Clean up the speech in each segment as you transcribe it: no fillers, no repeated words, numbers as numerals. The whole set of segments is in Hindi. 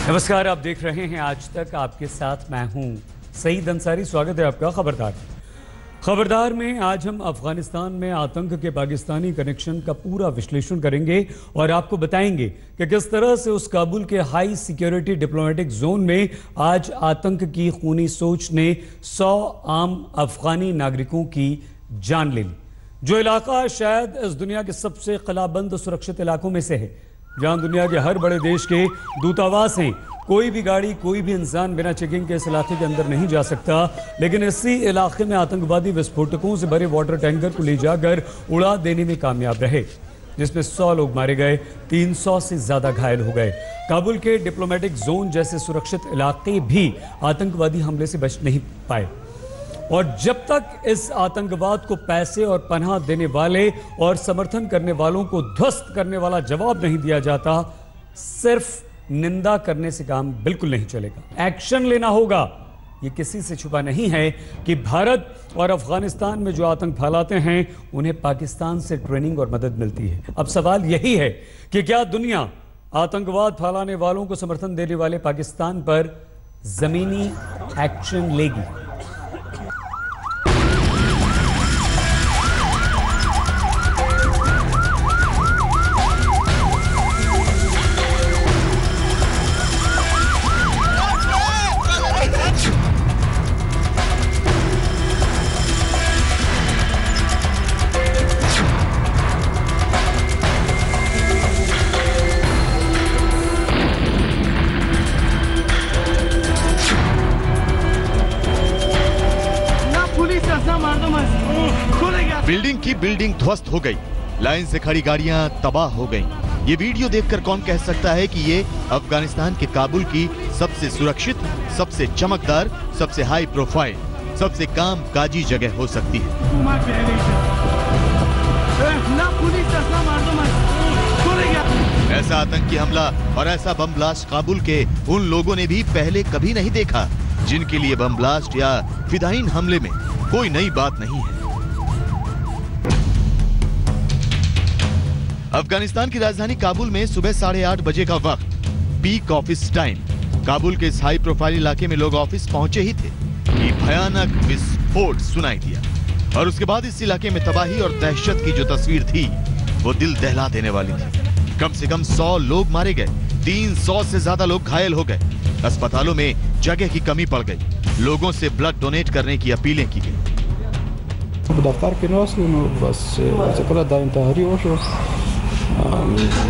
नमस्कार, आप देख रहे हैं आज तक। आपके साथ मैं हूं सईद अंसारी। स्वागत है आपका खबरदार में। आज हम अफगानिस्तान में आतंक के पाकिस्तानी कनेक्शन का पूरा विश्लेषण करेंगे और आपको बताएंगे कि किस तरह से उस काबुल के हाई सिक्योरिटी डिप्लोमेटिक जोन में आज आतंक की खूनी सोच ने 100 आम अफगानी नागरिकों की जान ले ली। जो इलाका शायद इस दुनिया के सबसे कलाबंद सुरक्षित इलाकों में से है, जहां दुनिया के हर बड़े देश के दूतावास हैं। कोई भी गाड़ी, कोई भी इंसान बिना चेकिंग के इस इलाके के अंदर नहीं जा सकता। लेकिन इसी इलाके में आतंकवादी विस्फोटकों से भरे वाटर टैंकर को ले जाकर उड़ा देने में कामयाब रहे, जिसमें 100 लोग मारे गए, 300 से ज्यादा घायल हो गए। काबुल के डिप्लोमेटिक जोन जैसे सुरक्षित इलाके भी आतंकवादी हमले से बच नहीं पाए। और जब तक इस आतंकवाद को पैसे और पनाह देने वाले और समर्थन करने वालों को ध्वस्त करने वाला जवाब नहीं दिया जाता, सिर्फ निंदा करने से काम बिल्कुल नहीं चलेगा। एक्शन लेना होगा। ये किसी से छुपा नहीं है कि भारत और अफगानिस्तान में जो आतंक फैलाते हैं उन्हें पाकिस्तान से ट्रेनिंग और मदद मिलती है। अब सवाल यही है कि क्या दुनिया आतंकवाद फैलाने वालों को समर्थन देने वाले पाकिस्तान पर जमीनी एक्शन लेगी? बिल्डिंग की बिल्डिंग ध्वस्त हो गई, लाइन से खड़ी गाड़ियां तबाह हो गईं। ये वीडियो देखकर कौन कह सकता है कि ये अफगानिस्तान के काबुल की सबसे सुरक्षित, सबसे चमकदार, सबसे हाई प्रोफाइल, सबसे कामकाजी जगह हो सकती है। ऐसा आतंकी हमला और ऐसा बम ब्लास्ट काबुल के उन लोगों ने भी पहले कभी नहीं देखा, जिनके लिए बम ब्लास्ट या फिदायीन हमले में कोई नई बात नहीं है। अफगानिस्तान की राजधानी काबुल में सुबह 8:30 बजे का वक्त, पीक ऑफिस टाइम। काबुल के इस हाई प्रोफाइल इलाके में लोग ऑफिस पहुंचे ही थे कि भयानक विस्फोट सुनाई दिया। और उसके बाद इस इलाके में तबाही और दहशत की जो तस्वीर थी वो दिल दहला देने वाली थी। कम से कम 100 लोग मारे गए, 300 से ज्यादा लोग घायल हो गए। अस्पतालों में जगह की कमी पड़ गई। लोगों से ब्लड डोनेट करने की अपीलें की गई।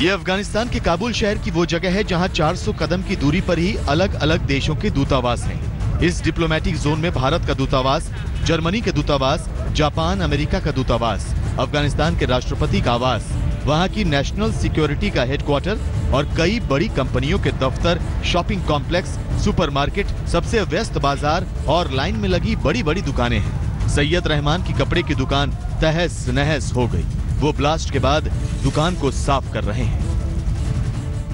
ये अफगानिस्तान के काबुल शहर की वो जगह है जहां 400 कदम की दूरी पर ही अलग अलग देशों के दूतावास हैं। इस डिप्लोमेटिक जोन में भारत का दूतावास, जर्मनी के दूतावास, जापान, अमेरिका का दूतावास, अफगानिस्तान के राष्ट्रपति का आवास, वहां की नेशनल सिक्योरिटी का हेडक्वार्टर और कई बड़ी कंपनियों के दफ्तर, शॉपिंग कॉम्प्लेक्स, सुपरमार्केट, सबसे व्यस्त बाजार और लाइन में लगी बड़ी बड़ी दुकानें हैं। सैयद रहमान की कपड़े की दुकान तहस नहस हो गई। वो ब्लास्ट के बाद दुकान को साफ कर रहे हैं।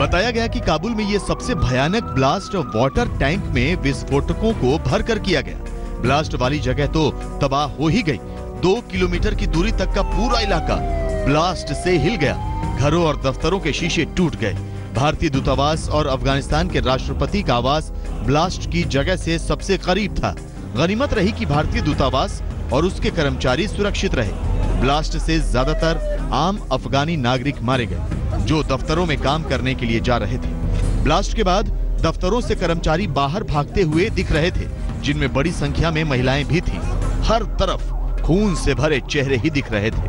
बताया गया कि काबुल में ये सबसे भयानक ब्लास्ट वाटर टैंक में विस्फोटकों को भरकर किया गया। ब्लास्ट वाली जगह तो तबाह हो ही गई। 2 किलोमीटर की दूरी तक का पूरा इलाका ब्लास्ट से हिल गया। घरों और दफ्तरों के शीशे टूट गए। भारतीय दूतावास और अफगानिस्तान के राष्ट्रपति का आवास ब्लास्ट की जगह से सबसे करीब था। गनीमत रही कि भारतीय दूतावास और उसके कर्मचारी सुरक्षित रहे। ब्लास्ट से ज्यादातर आम अफगानी नागरिक मारे गए जो दफ्तरों में काम करने के लिए जा रहे थे। ब्लास्ट के बाद दफ्तरों से कर्मचारी बाहर भागते हुए दिख रहे थे, जिनमें बड़ी संख्या में महिलाएं भी थीं। हर तरफ खून से भरे चेहरे ही दिख रहे थे।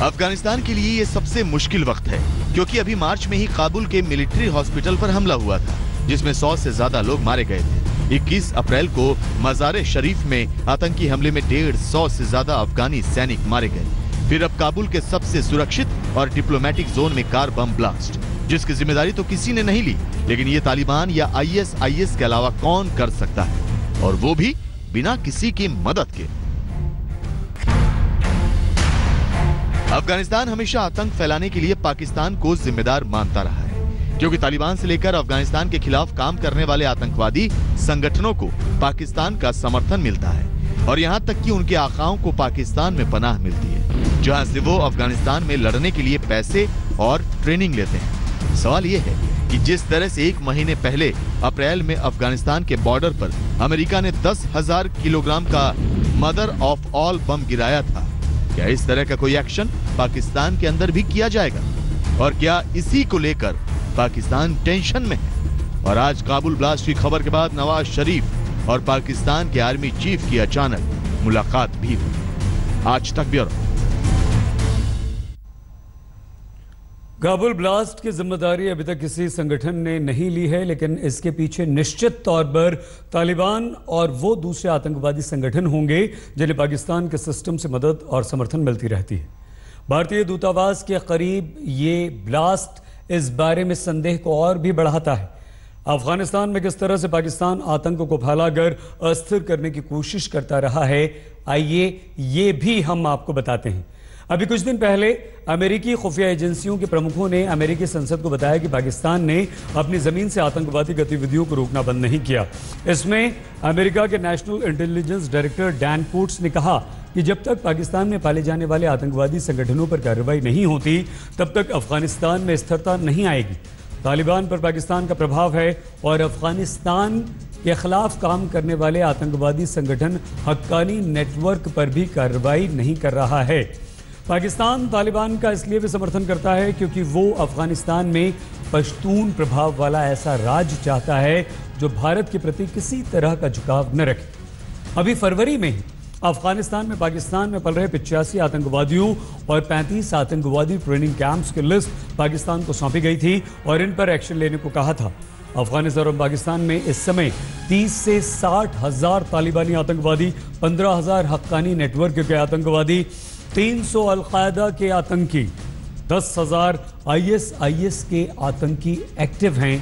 अफगानिस्तान के लिए ये सबसे मुश्किल वक्त है क्योंकि अभी मार्च में ही काबुल के मिलिट्री हॉस्पिटल पर हमला हुआ था जिसमें 100 से ज्यादा लोग मारे गए थे। 21 अप्रैल को मज़ार शरीफ में आतंकी हमले में 150 से ज्यादा अफगानी सैनिक मारे गए। फिर अब काबुल के सबसे सुरक्षित और डिप्लोमेटिक जोन में कार बम ब्लास्ट, जिसकी जिम्मेदारी तो किसी ने नहीं ली, लेकिन ये तालिबान या ISIS के अलावा कौन कर सकता है, और वो भी बिना किसी की मदद के। अफगानिस्तान हमेशा आतंक फैलाने के लिए पाकिस्तान को जिम्मेदार मानता रहा है, क्योंकि तालिबान से लेकर अफगानिस्तान के खिलाफ काम करने वाले आतंकवादी संगठनों को पाकिस्तान का समर्थन मिलता है, और यहां तक कि उनके आकाओं को पाकिस्तान में पनाह मिलती है, जहां से वो अफगानिस्तान में लड़ने के लिए पैसे और ट्रेनिंग लेते हैं। सवाल ये है कि जिस तरह से 1 महीने पहले अप्रैल में अफगानिस्तान के बॉर्डर पर अमेरिका ने 10,000 किलोग्राम का मदर ऑफ ऑल बम गिराया था, क्या इस तरह का कोई एक्शन पाकिस्तान के अंदर भी किया जाएगा? और क्या इसी को लेकर पाकिस्तान टेंशन में है? और आज काबुल ब्लास्ट की खबर के बाद नवाज शरीफ और पाकिस्तान के आर्मी चीफ की अचानक मुलाकात भी हुई। आज तक ब्यूरो। काबुल ब्लास्ट की जिम्मेदारी अभी तक किसी संगठन ने नहीं ली है, लेकिन इसके पीछे निश्चित तौर पर तालिबान और वो दूसरे आतंकवादी संगठन होंगे जिन्हें पाकिस्तान के सिस्टम से मदद और समर्थन मिलती रहती है। भारतीय दूतावास के करीब ये ब्लास्ट इस बारे में संदेह को और भी बढ़ाता है। अफगानिस्तान में किस तरह से पाकिस्तान आतंक को फैलाकर अस्थिर करने की कोशिश करता रहा है, आइए ये भी हम आपको बताते हैं। अभी कुछ दिन पहले अमेरिकी खुफिया एजेंसियों के प्रमुखों ने अमेरिकी संसद को बताया कि पाकिस्तान ने अपनी जमीन से आतंकवादी गतिविधियों को रोकना बंद नहीं किया। इसमें अमेरिका के national intelligence director Dan quotes ने कहा कि जब तक पाकिस्तान में पाले जाने वाले आतंकवादी संगठनों पर कार्रवाई नहीं होती, तब तक अफगानिस्तान में स्थिरता नहीं आएगी। तालिबान पर पाकिस्तान का प्रभाव है और अफगानिस्तान के खिलाफ काम करने वाले आतंकवादी संगठन हक्कानी नेटवर्क पर भी कार्रवाई नहीं कर रहा है। पाकिस्तान तालिबान का इसलिए भी समर्थन करता है क्योंकि वो अफगानिस्तान में पश्तून प्रभाव वाला ऐसा राज चाहता है जो भारत के प्रति किसी तरह का झुकाव न रखे। अभी फरवरी में ही अफगानिस्तान में पाकिस्तान में पल रहे 85 आतंकवादियों और 35 आतंकवादी ट्रेनिंग कैंप्स की लिस्ट पाकिस्तान को सौंपी गई थी और इन पर एक्शन लेने को कहा था। अफगानिस्तान और पाकिस्तान में इस समय 30 से 60 हजार तालिबानी आतंकवादी, 15,000 हक्कानी नेटवर्क के आतंकवादी, 300 अलकायदा के आतंकी, 10,000 ISIS के आतंकी एक्टिव हैं।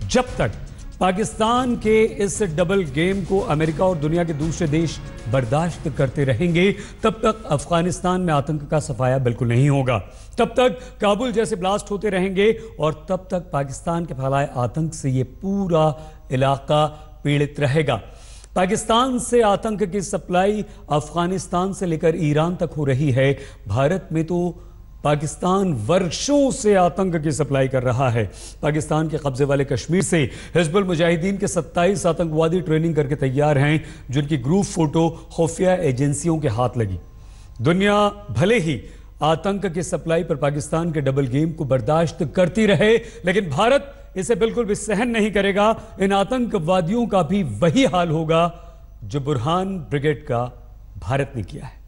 जब तक पाकिस्तान के इस डबल गेम को अमेरिका और दुनिया के दूसरे देश बर्दाश्त करते रहेंगे, तब तक अफगानिस्तान में आतंक का सफाया बिल्कुल नहीं होगा। तब तक काबुल जैसे ब्लास्ट होते रहेंगे और तब तक पाकिस्तान के फैलाए आतंक से ये पूरा इलाका पीड़ित रहेगा। पाकिस्तान से आतंक की सप्लाई अफगानिस्तान से लेकर ईरान तक हो रही है। भारत में तो पाकिस्तान वर्षों से आतंक की सप्लाई कर रहा है। पाकिस्तान के कब्जे वाले कश्मीर से हिजबुल मुजाहिदीन के 27 आतंकवादी ट्रेनिंग करके तैयार हैं, जिनकी ग्रुप फोटो खुफिया एजेंसियों के हाथ लगी। दुनिया भले ही आतंक की सप्लाई पर पाकिस्तान के डबल गेम को बर्दाश्त करती रहे, लेकिन भारत इसे बिल्कुल भी सहन नहीं करेगा। इन आतंकवादियों का भी वही हाल होगा जो बुरहान ब्रिगेड का भारत ने किया है।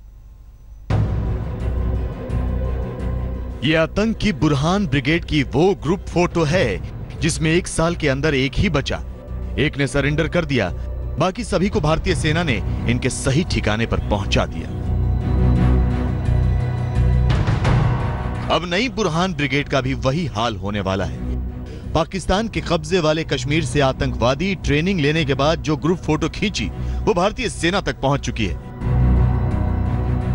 ये आतंकी बुरहान ब्रिगेड की वो ग्रुप फोटो है जिसमें 1 साल के अंदर एक ही बचा। एक ने सरेंडर कर दिया, बाकी सभी को भारतीय सेना ने इनके सही ठिकाने पर पहुंचा दिया। अब नई बुरहान ब्रिगेड का भी वही हाल होने वाला है। पाकिस्तान के कब्जे वाले कश्मीर से आतंकवादी ट्रेनिंग लेने के बाद जो ग्रुप फोटो खींची वो भारतीय सेना तक पहुंच चुकी है।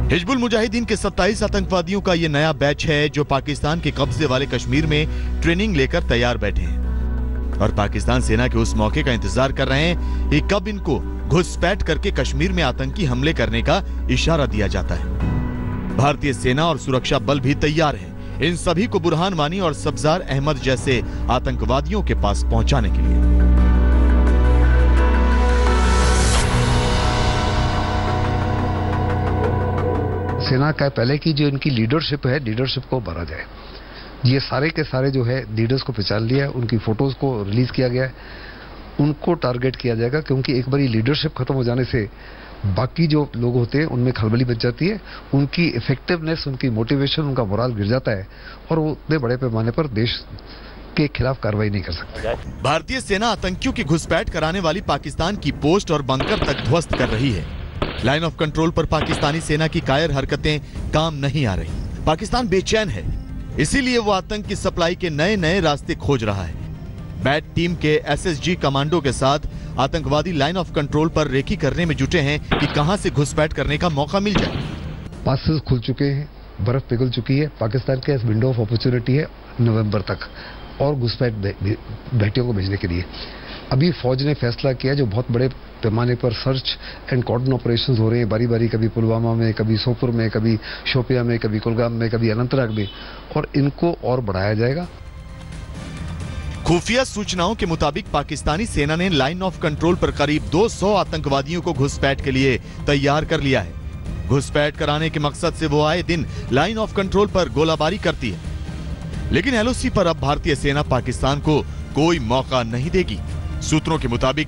हिजबुल मुजाहिदीन के 27 आतंकवादियों का ये नया बैच है जो पाकिस्तान के कब्जे वाले कश्मीर में ट्रेनिंग लेकर तैयार बैठे हैं और पाकिस्तान सेना के उस मौके का इंतजार कर रहे हैं कि कब इनको घुसपैठ करके कश्मीर में आतंकी हमले करने का इशारा दिया जाता है। भारतीय सेना और सुरक्षा बल भी तैयार है इन सभी को बुरहान वानी और सब्जार अहमद जैसे आतंकवादियों के पास पहुंचाने के लिए। सेना का पहले की जो इनकी लीडरशिप है, लीडरशिप को भरा जाए। ये सारे के सारे जो है लीडर्स को पहचान लिया है, उनकी फोटोज को रिलीज किया गया है, उनको टारगेट किया जाएगा, क्योंकि एक बार लीडरशिप खत्म हो जाने से बाकी जो लोग होते हैं उनमें खलबली बच जाती है, उनकी इफेक्टिवनेस, उनकी मोटिवेशन, उनका मोराल गिर जाता है और वो उतने बड़े पैमाने पर देश के खिलाफ कार्रवाई नहीं कर सकते। भारतीय सेना आतंकियों की घुसपैठ कराने वाली पाकिस्तान की पोस्ट और बंकर तक ध्वस्त कर रही है। लाइन ऑफ कंट्रोल पर पाकिस्तानी सेना की कायर हरकतें काम नहीं आ रही। पाकिस्तान बेचैन है, इसीलिए वो आतंक की सप्लाई के नए नए रास्ते खोज रहा है। बैट टीम के एसएसजी कमांडो के साथ आतंकवादी लाइन ऑफ कंट्रोल पर रेकी करने में जुटे हैं कि कहां से घुसपैठ करने का मौका मिल जाए। पासेस खुल चुके हैं, बर्फ पिघल चुकी है, पाकिस्तान के विंडो ऑफ अपॉर्चुनिटी है नवंबर तक और घुसपैठ बेटियों को भेजने के लिए। अभी फौज ने फैसला किया, जो बहुत बड़े पैमाने पर सर्च एंड कॉर्डन ऑपरेशंस हो रहे हैं, बारी बारी, कभी पुलवामा में, कभी सोपुर में, कभी शोपिया में, कभी कुलगाम में, कभी अनंतनाग में, और इनको और बढ़ाया जाएगा। खुफिया सूचनाओं के मुताबिक पाकिस्तानी सेना ने लाइन ऑफ कंट्रोल पर करीब 200 आतंकवादियों को घुसपैठ के लिए तैयार कर लिया है। घुसपैठ कराने के मकसद से वो आए दिन लाइन ऑफ कंट्रोल पर गोलाबारी करती है, लेकिन एलओसी पर अब भारतीय सेना पाकिस्तान को कोई मौका नहीं देगी। सूत्रों के मुताबिक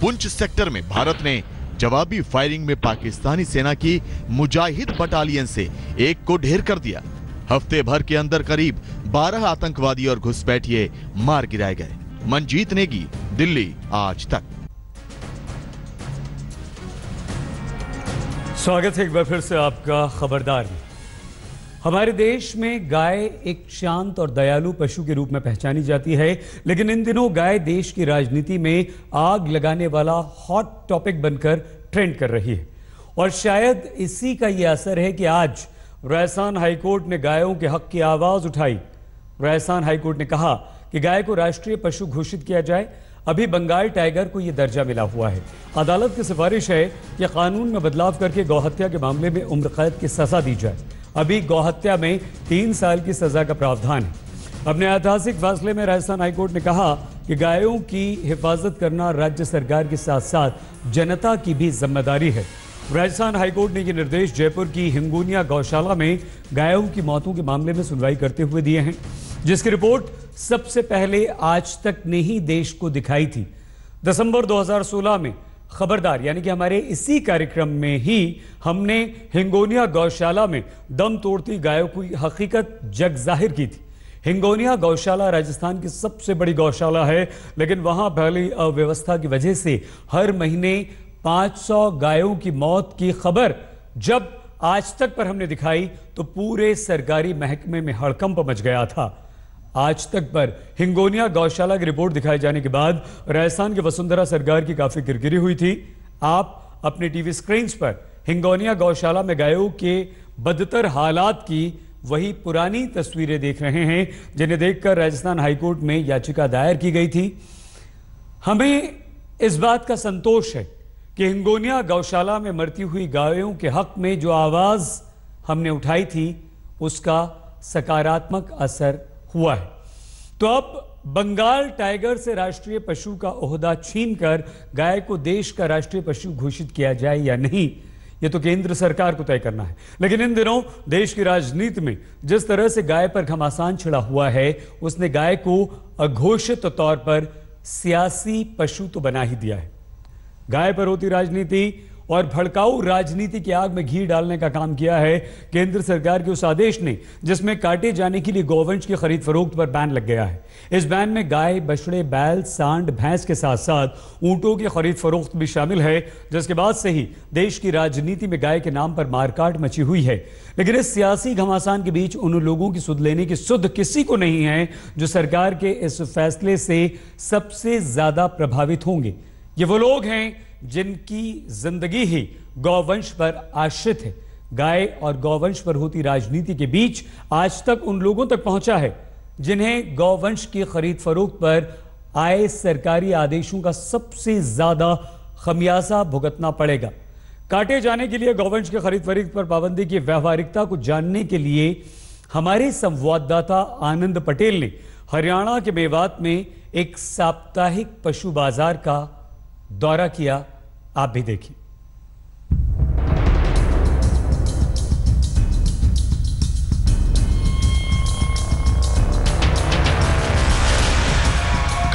पुंछ सेक्टर में भारत ने जवाबी फायरिंग में पाकिस्तानी सेना की मुजाहिद बटालियन से एक को ढेर कर दिया। हफ्ते भर के अंदर करीब 12 आतंकवादी और घुसपैठिए मार गिराए गए। मनजीत नेगी, दिल्ली, आज तक। स्वागत है एक बार फिर से आपका खबरदार में। हमारे देश में गाय एक शांत और दयालु पशु के रूप में पहचानी जाती है, लेकिन इन दिनों गाय देश की राजनीति में आग लगाने वाला हॉट टॉपिक बनकर ट्रेंड कर रही है। और शायद इसी का यह असर है कि आज राजस्थान हाईकोर्ट ने गायों के हक की आवाज उठाई। राजस्थान हाईकोर्ट ने कहा कि गाय को राष्ट्रीय पशु घोषित किया जाए। अभी बंगाल टाइगर को यह दर्जा मिला हुआ है। अदालत की सिफारिश है कि कानून में बदलाव करके गौहत्या के मामले में उम्र कैद की सजा दी जाए। अभी गौहत्या में 3 साल की सजा का प्रावधान है। अपने ऐतिहासिक फैसले में राजस्थान हाईकोर्ट ने कहा कि गायों की हिफाजत करना राज्य सरकार के साथ साथ जनता की भी जिम्मेदारी है। राजस्थान हाईकोर्ट ने ये निर्देश जयपुर की हिंगोनिया गौशाला में गायों की मौतों के मामले में सुनवाई करते हुए दिए हैं, जिसकी रिपोर्ट सबसे पहले आज तक ने ही देश को दिखाई थी। दिसंबर 2016 में खबरदार यानी कि हमारे इसी कार्यक्रम में ही हमने हिंगोनिया गौशाला में दम तोड़ती गायों की हकीकत जग जाहिर की थी। हिंगोनिया गौशाला राजस्थान की सबसे बड़ी गौशाला है, लेकिन वहां फैली अव्यवस्था की वजह से हर महीने 500 गायों की मौत की खबर जब आज तक पर हमने दिखाई तो पूरे सरकारी महकमे में हड़कंप मच गया था। आज तक पर हिंगोनिया गौशाला की रिपोर्ट दिखाए जाने के बाद राजस्थान के वसुंधरा सरकार की काफी किरकिरी हुई थी। आप अपने टीवी स्क्रीन पर हिंगोनिया गौशाला में गायों के बदतर हालात की वही पुरानी तस्वीरें देख रहे हैं, जिन्हें देखकर राजस्थान हाईकोर्ट में याचिका दायर की गई थी। हमें इस बात का संतोष है कि हिंगोनिया गौशाला में मरती हुई गायों के हक में जो आवाज हमने उठाई थी उसका सकारात्मक असर हुआ है। तो अब बंगाल टाइगर से राष्ट्रीय पशु का ओहदा छीनकर गाय को देश का राष्ट्रीय पशु घोषित किया जाए या नहीं, यह तो केंद्र सरकार को तय करना है। लेकिन इन दिनों देश की राजनीति में जिस तरह से गाय पर घमासान छिड़ा हुआ है, उसने गाय को अघोषित तौर पर सियासी पशु तो बना ही दिया है। गाय पर होती राजनीति और भड़काऊ राजनीति की आग में घी डालने का काम किया है केंद्र सरकार के उस आदेश ने, जिसमें काटे जाने के लिए गौवंश की खरीद फरोख्त पर बैन लग गया है। इस बैन में गाय, बछड़े, बैल, सांड, भैंस के साथ साथ ऊंटों की खरीद फरोख्त भी शामिल है, जिसके बाद से ही देश की राजनीति में गाय के नाम पर मारकाट मची हुई है। लेकिन इस सियासी घमासान के बीच उन लोगों की सुध लेने की सुध किसी को नहीं है जो सरकार के इस फैसले से सबसे ज्यादा प्रभावित होंगे। ये वो लोग हैं जिनकी जिंदगी ही गौवंश पर आश्रित है। गाय और गौवंश पर होती राजनीति के बीच आज तक उन लोगों तक पहुंचा है जिन्हें गौवंश की खरीद फरोख्त पर आए सरकारी आदेशों का सबसे ज्यादा खमियाजा भुगतना पड़ेगा। काटे जाने के लिए गौवंश की खरीद फरोख्त पर पाबंदी की व्यावहारिकता को जानने के लिए हमारे संवाददाता आनंद पटेल ने हरियाणा के मेवात में एक साप्ताहिक पशु बाजार का दौरा किया। आप भी देखिए।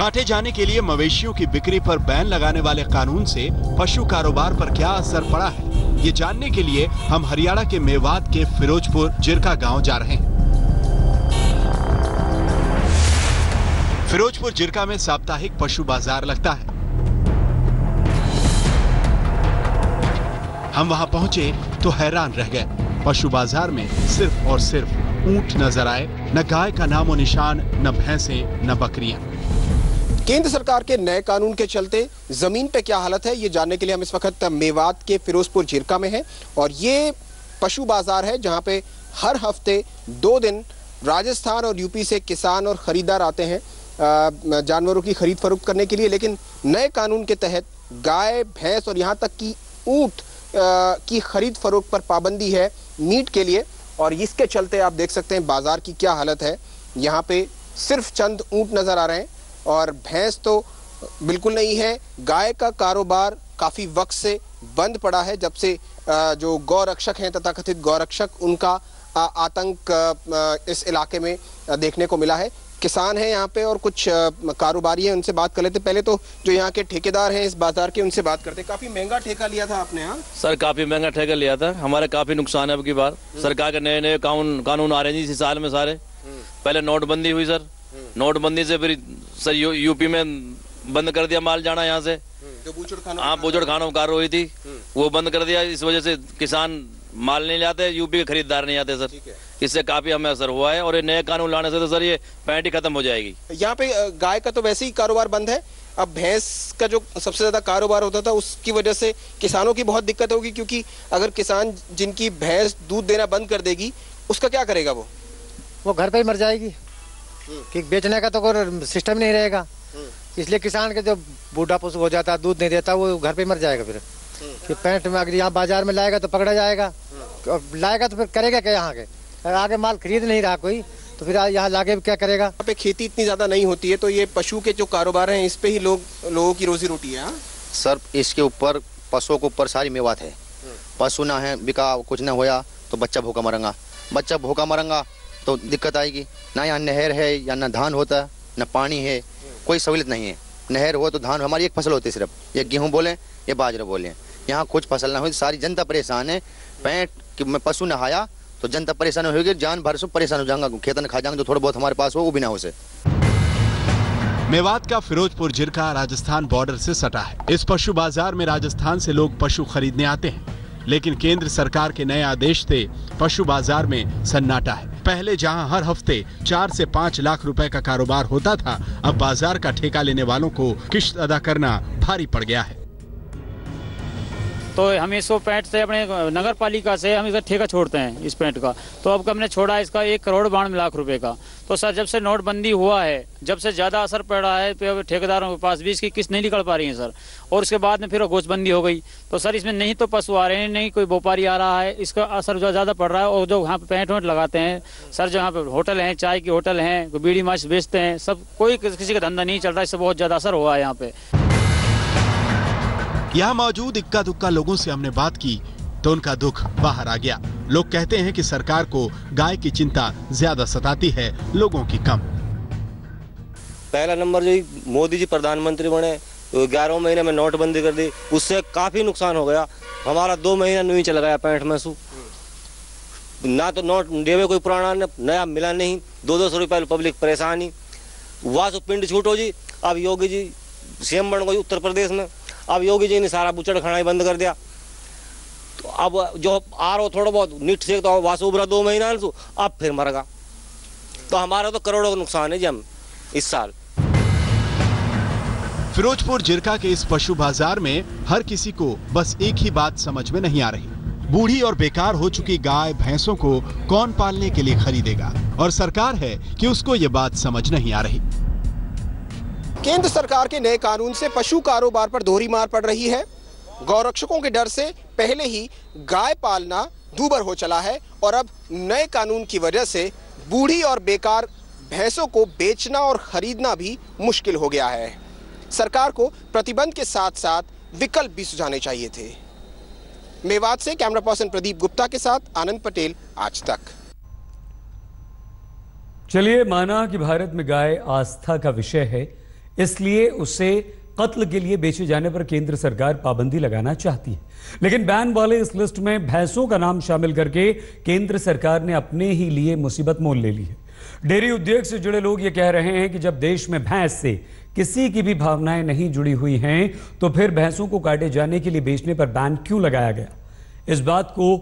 काटे जाने के लिए मवेशियों की बिक्री पर बैन लगाने वाले कानून से पशु कारोबार पर क्या असर पड़ा है, ये जानने के लिए हम हरियाणा के मेवात के फिरोजपुर जिरका गांव जा रहे हैं। फिरोजपुर जिरका में साप्ताहिक पशु बाजार लगता है। हम वहां पहुंचे तो हैरान रह गए। पशु बाजार में सिर्फ और सिर्फ ऊंट नजर आए, न गाय का नामो निशान, न भैंसें, न बकरियां। केंद्र सरकार के नए कानून के चलते जमीन पे क्या हालत है, ये जानने के लिए हम इस वक्त मेवात के फिरोजपुर जिरका में हैं। और ये पशु बाजार है जहां पे हर हफ्ते 2 दिन राजस्थान और यूपी से किसान और खरीदार आते हैं जानवरों की खरीद फरोख्त करने के लिए। लेकिन नए कानून के तहत गाय, भैंस और यहाँ तक कि ऊंट की खरीद फरोख्त पर पाबंदी है मीट के लिए। और इसके चलते आप देख सकते हैं बाजार की क्या हालत है। यहाँ पे सिर्फ चंद ऊंट नजर आ रहे हैं और भैंस तो बिल्कुल नहीं है। गाय का कारोबार काफी वक्त से बंद पड़ा है, जब से जो गौरक्षक हैं तथाकथित गौरक्षक, उनका आतंक इस इलाके में देखने को मिला है। किसान हैं यहाँ पे और कुछ कारोबारी हैं, उनसे बात कर लेते। पहले तो जो यहाँ के ठेकेदार हैं इस बाजार के, उनसे बात करते। काफी महंगा ठेका लिया था आपने? हाँ सर, काफी महंगा ठेका लिया था। हमारे काफी नुकसान है अब की बार। सरकार के नए नए कानून आ रहे हैं इसी साल में सारे। पहले नोटबंदी हुई सर, नोटबंदी से फिर सर यूपी में बंद कर दिया माल जाना यहाँ से। जो बूचड़ खानों कार हुई थी वो बंद कर दिया। इस वजह से किसान माल नहीं लाते, यूपी के खरीदार नहीं आते सर। इससे काफी हमें असर हुआ है और ये नए कानून लाने से तो सर ये पैंट ही खत्म हो जाएगी। यहाँ पे गाय का तो वैसे ही कारोबार बंद है, अब भैंस का जो सबसे ज्यादा कारोबार होता था उसकी वजह से किसानों की बहुत दिक्कत होगी। क्योंकि अगर किसान जिनकी भैंस दूध देना बंद कर देगी, उसका क्या करेगा? वो घर पे ही मर जाएगी, कि बेचने का तो कोई सिस्टम नहीं रहेगा। इसलिए किसान के जो बूढ़ा पशु हो जाता है, दूध नहीं देता, वो घर पे मर जाएगा। फिर पैंट में अगर यहाँ बाजार में लाएगा तो पकड़ा जाएगा, लाएगा तो फिर करेगा क्या? यहाँ के आगे माल खरीद नहीं रहा कोई, तो फिर यहाँ लाके क्या करेगा? यहाँ पे खेती इतनी ज्यादा नहीं होती है, तो ये पशु के जो कारोबार हैं इस पे ही लोगों की रोजी रोटी है। सर, इसके ऊपर पशुओं के ऊपर सारी मेवात है। पशु ना है, बिका कुछ ना होया तो बच्चा भूखा मरेगा। बच्चा भूखा मरेगा तो दिक्कत आएगी। ना यहाँ नहर है, या ना धान होता है, ना पानी है, कोई सहूलियत नहीं है। नहर हो तो धान, हमारी एक फसल होती है सिर्फ, ये गेहूँ बोले ये बाजरा बोले। यहाँ कुछ फसल ना हो, सारी जनता परेशान है। पैंट कि मैं पशु नहाया तो जनता परेशान होगी, जान भर से परेशान हो जाएगा। खेतन खा जाएंगे, जो थोड़ा बहुत हमारे पास हो वो भी ना हो से। मेवात का फिरोजपुर जिरका राजस्थान बॉर्डर से सटा है। इस पशु बाजार में राजस्थान से लोग पशु खरीदने आते हैं, लेकिन केंद्र सरकार के नए आदेश से पशु बाजार में सन्नाटा है। पहले जहां हर हफ्ते 4 से 5 लाख रुपए का कारोबार होता था, अब बाजार का ठेका लेने वालों को किश्त अदा करना भारी पड़ गया है। तो हम इसको पैंट से अपने नगर पालिका से हम इसका ठेका छोड़ते हैं इस पैंट का। तो अब हमने छोड़ा इसका 1 करोड़ 92 लाख रुपए का। तो सर, जब से नोटबंदी हुआ है, जब से ज़्यादा असर पड़ रहा है, तो ठेकेदारों के पास भी इसकी किस्त नहीं निकल पा रही है सर। और उसके बाद में फिर गोशबंदी हो गई, तो सर इसमें नहीं तो पशु आ रहे हैं, नहीं कोई व्यापारी आ रहा है, इसका असर जो ज़्यादा पड़ रहा है। और जो यहाँ पे पैंट वैंट लगाते हैं सर, जो यहाँ पे होटल हैं, चाय की होटल हैं, बीड़ी माछ बेचते हैं, सब कोई किसी का धंधा नहीं चल रहा है। इससे बहुत ज़्यादा असर हुआ है यहाँ पे। यहाँ मौजूद इक्का दुक्का लोगों से हमने बात की तो उनका दुख बाहर आ गया। लोग कहते हैं कि सरकार को गाय की चिंता ज्यादा सताती है, लोगों की कम। पहला नंबर जो मोदी जी प्रधानमंत्री बने तो 11 महीने में नोटबंदी कर दी, उससे काफी नुकसान हो गया। हमारा 2 महीना नहीं चल गया पैंट में सू, ना तो नोट देवे कोई पुराना नया मिला नहीं। 200 रुपये पब्लिक परेशानी। वहाँ से पिंड छूटो जी, अब योगी जी सीएम बन गई उत्तर प्रदेश में, अब योगी जी ने सारा बुचड़ खाना ही बंद कर दिया। तो अब जो आ रहा थोड़ा बहुत नीट से तो वहाँ से उभरा 2 महीना तो अब फिर मर गया। तो हमारा तो करोड़ों का नुकसान है जी हम इस साल। फिरोजपुर जिरका के इस पशु बाजार में हर किसी को बस एक ही बात समझ में नहीं आ रही। बूढ़ी और बेकार हो चुकी गाय भैंसों को कौन पालने के लिए खरीदेगा, और सरकार है कि उसको ये बात समझ नहीं आ रही। केंद्र सरकार के नए कानून से पशु कारोबार पर दोहरी मार पड़ रही है। गौरक्षकों के डर से पहले ही गाय पालना दूभर हो चला है, और अब नए कानून की वजह से बूढ़ी और बेकार भैंसों को बेचना और खरीदना भी मुश्किल हो गया है। सरकार को प्रतिबंध के साथ साथ विकल्प भी सुझाने चाहिए थे। मेवात से कैमरा पर्सन प्रदीप गुप्ता के साथ आनंद पटेल, आज तक। चलिए, माना कि भारत में गाय आस्था का विषय है, इसलिए उसे कत्ल के लिए बेचे जाने पर केंद्र सरकार पाबंदी लगाना चाहती है। लेकिन बैन वाले इस लिस्ट में भैंसों का नाम शामिल करके केंद्र सरकार ने अपने ही लिए मुसीबत मोल ले ली है। डेयरी उद्योग से जुड़े लोग ये कह रहे हैं कि जब देश में भैंस से किसी की भी भावनाएं नहीं जुड़ी हुई हैं तो फिर भैंसों को काटे जाने के लिए बेचने पर बैन क्यों लगाया गया। इस बात को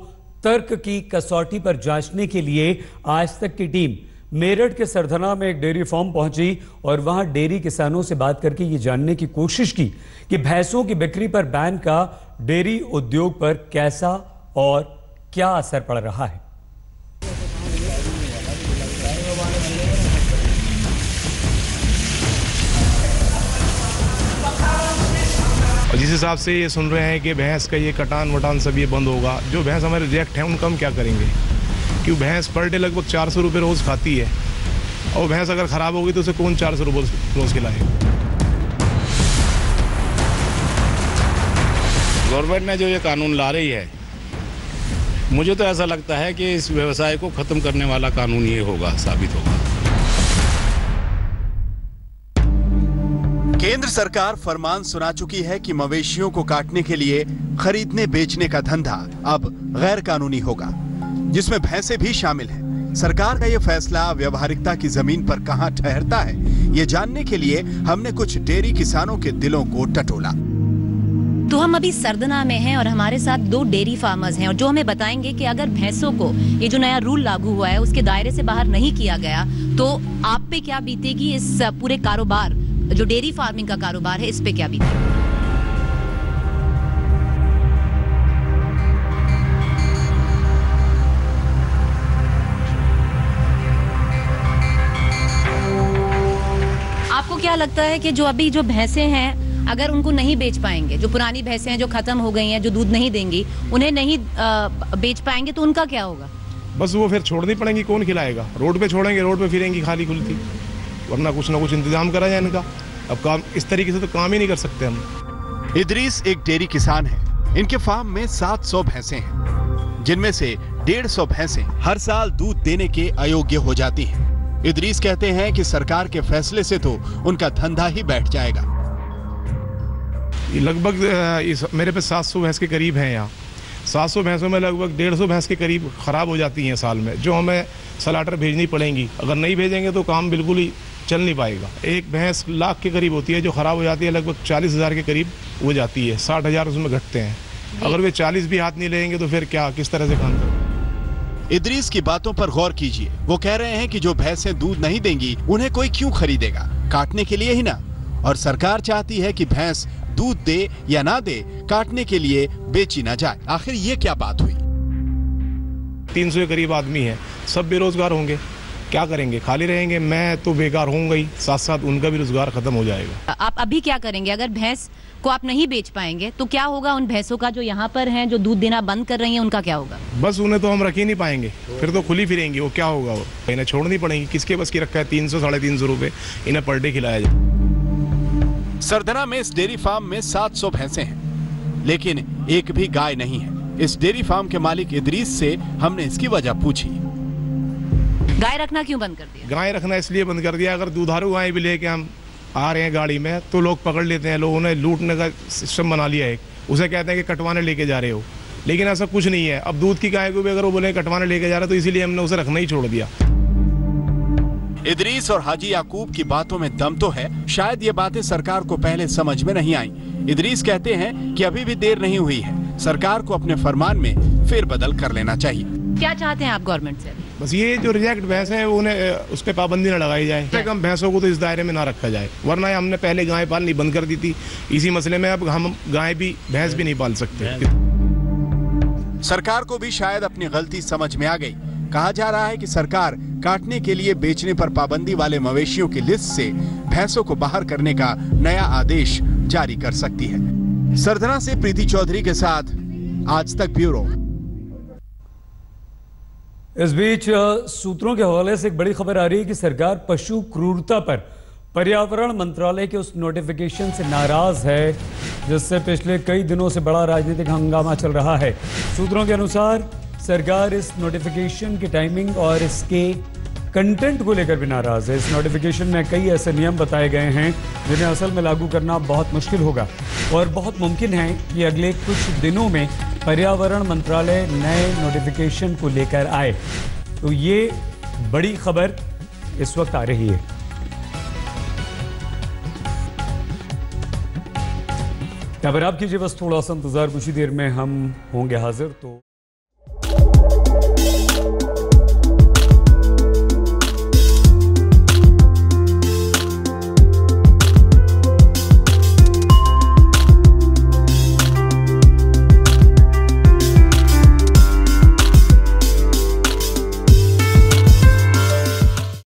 तर्क की कसौटी पर जांचने के लिए आज तक की टीम मेरठ के सरधना में एक डेयरी फार्म पहुंची और वहां डेयरी किसानों से बात करके ये जानने की कोशिश की कि भैंसों की बिक्री पर बैन का डेयरी उद्योग पर कैसा और क्या असर पड़ रहा है। और जिस हिसाब से ये सुन रहे हैं कि भैंस का ये कटान वटान सब ये बंद होगा, जो भैंस हमारे रिजेक्ट हैं उनका हम क्या करेंगे, क्यों भैंस पर डे लगभग 400 रुपये रोज़ खाती है और भैंस अगर ख़राब होगी तो उसे कौन 400 रुपये रोज़ खिलाएगा। गवर्नमेंट ने जो ये कानून ला रही है, मुझे तो ऐसा लगता है कि इस व्यवसाय को ख़त्म करने वाला कानून ये होगा, साबित होगा। केंद्र सरकार फरमान सुना चुकी है कि मवेशियों को काटने के लिए खरीदने बेचने का धंधा अब गैर कानूनी होगा, जिसमें भैंसे भी शामिल हैं। सरकार का यह फैसला व्यवहारिकता की जमीन पर कहां ठहरता है, ये जानने के लिए हमने कुछ डेयरी किसानों के दिलों को टटोला। तो हम अभी सरधना में हैं और हमारे साथ 2 डेयरी फार्मर्स हैं और जो हमें बताएंगे कि अगर भैंसों को ये जो नया रूल लागू हुआ है उसके दायरे से बाहर नहीं किया गया तो आप पे क्या बीतेगी, इस पूरे कारोबार जो डेयरी फार्मिंग का कारोबार है इस पे क्या बीतेगी। आपको क्या लगता है कि जो अभी जो भैंसें हैं अगर उनको नहीं बेच पाएंगे, जो पुरानी भैंसें हैं जो खत्म हो गई हैं, जो दूध नहीं देंगी, उन्हें नहीं बेच पाएंगे तो उनका क्या होगा? बस वो फिर छोड़नी पड़ेंगी, कौन खिलाएगा। रोड पे छोड़ेंगे, रोड पे फिरेंगी खाली खुलती, वरना कुछ ना कुछ इंतजाम करा जाए इनका। अब काम इस तरीके से तो काम ही नहीं कर सकते हम। इदरीस एक डेयरी किसान है। इनके फार्म में 700 भैंसें हैं, जिनमें से 150 भैंसें हर साल दूध देने के अयोग्य हो जाती हैं। इदरीस कहते हैं कि सरकार के फैसले से तो उनका धंधा ही बैठ जाएगा। लगभग मेरे पे 700 भैंस के करीब हैं यहाँ। 700 भैंसों में लगभग 150 भैंस के करीब खराब हो जाती हैं साल में, जो हमें सलाटर भेजनी पड़ेंगी। अगर नहीं भेजेंगे तो काम बिल्कुल ही चल नहीं पाएगा। एक भैंस लाख के करीब होती है जो खराब हो जाती है, लगभग 40,000 के करीब हो जाती है। 60,000 उसमें घटते हैं। अगर वे 40 भी हाथ नहीं लेंगे तो फिर क्या, किस तरह से काम करेंगे। इदरीस की बातों पर गौर कीजिए। वो कह रहे हैं कि जो भैंसें दूध नहीं देंगी उन्हें कोई क्यों खरीदेगा, काटने के लिए ही ना। और सरकार चाहती है कि भैंस दूध दे या ना दे, काटने के लिए बेची ना जाए। आखिर ये क्या बात हुई? 300 के करीब आदमी है, सब बेरोजगार होंगे, क्या करेंगे, खाली रहेंगे। मैं तो बेकार होऊंगा ही, साथ साथ उनका भी रोजगार खत्म हो जाएगा। आप अभी क्या करेंगे अगर भैंस को आप नहीं बेच पाएंगे तो क्या होगा उन भैंसों का जो यहाँ पर हैं, जो दूध देना बंद कर रही हैं, उनका क्या होगा? बस उन्हें तो हम रख ही नहीं पाएंगे, फिर तो खुली फिरेंगी। वो क्या होगा, वो इन्हें छोड़नी पड़ेगी। किसके बस की रखा है 300 350 रुपए इन्हें पर डे खिलाया जाए। सरधना में इस डेयरी फार्म में 700 भैंसें हैं, लेकिन एक भी गाय नहीं है। इस डेयरी फार्म के मालिक इदरीस से हमने इसकी वजह पूछी। गाय रखना क्यों बंद कर दिया? गाय रखना इसलिए बंद कर दिया, अगर दुधारू गाय भी लेके हम आ रहे हैं गाड़ी में तो लोग पकड़ लेते हैं। लोगों ने लूटने का सिस्टम बना लिया है। उसे कहते हैं कि कटवाने लेके जा रहे हो, लेकिन ऐसा कुछ नहीं है। अब दूध की गाय को भी अगर वो बोले कटवाने लेके जा रहे तो इसीलिए हमने उसे रखना ही छोड़ दिया। इदरीस और हाजी याकूब की बातों में दम तो है, शायद ये बातें सरकार को पहले समझ में नहीं आई। इदरीस कहते हैं कि अभी भी देर नहीं हुई है, सरकार को अपने फरमान में फेरबदल कर लेना चाहिए। क्या चाहते हैं आप गवर्नमेंट से? बस ये जो रिजेक्ट भैंस है उन्हें उस पर पाबंदी न लगाई जाए, कम भैंसों को तो इस दायरे में ना रखा जाए, वरना हमने पहले गाय पालनी बंद कर दी थी इसी मसले में। अब हम गाय भी भैंस भी नहीं पाल सकते। सरकार को भी शायद अपनी गलती समझ में आ गई। कहा जा रहा है कि सरकार काटने के लिए बेचने पर पाबंदी वाले मवेशियों की लिस्ट से भैंसों को बाहर करने का नया आदेश जारी कर सकती है। सरधना से प्रीति चौधरी के साथ आज तक ब्यूरो। इस बीच सूत्रों के हवाले से एक बड़ी खबर आ रही है कि सरकार पशु क्रूरता पर पर्यावरण मंत्रालय के उस नोटिफिकेशन से नाराज है जिससे पिछले कई दिनों से बड़ा राजनीतिक हंगामा चल रहा है। सूत्रों के अनुसार सरकार इस नोटिफिकेशन की टाइमिंग और इसके कंटेंट को लेकर भी नाराज है। इस नोटिफिकेशन में कई ऐसे नियम बताए गए हैं जिन्हें असल में लागू करना बहुत मुश्किल होगा और बहुत मुमकिन है कि अगले कुछ दिनों में पर्यावरण मंत्रालय नए नोटिफिकेशन को लेकर आए। तो ये बड़ी खबर इस वक्त आ रही है। खबर आप कीजिए, बस थोड़ा सा इंतजार, कुछ ही देर में हम होंगे हाजिर। तो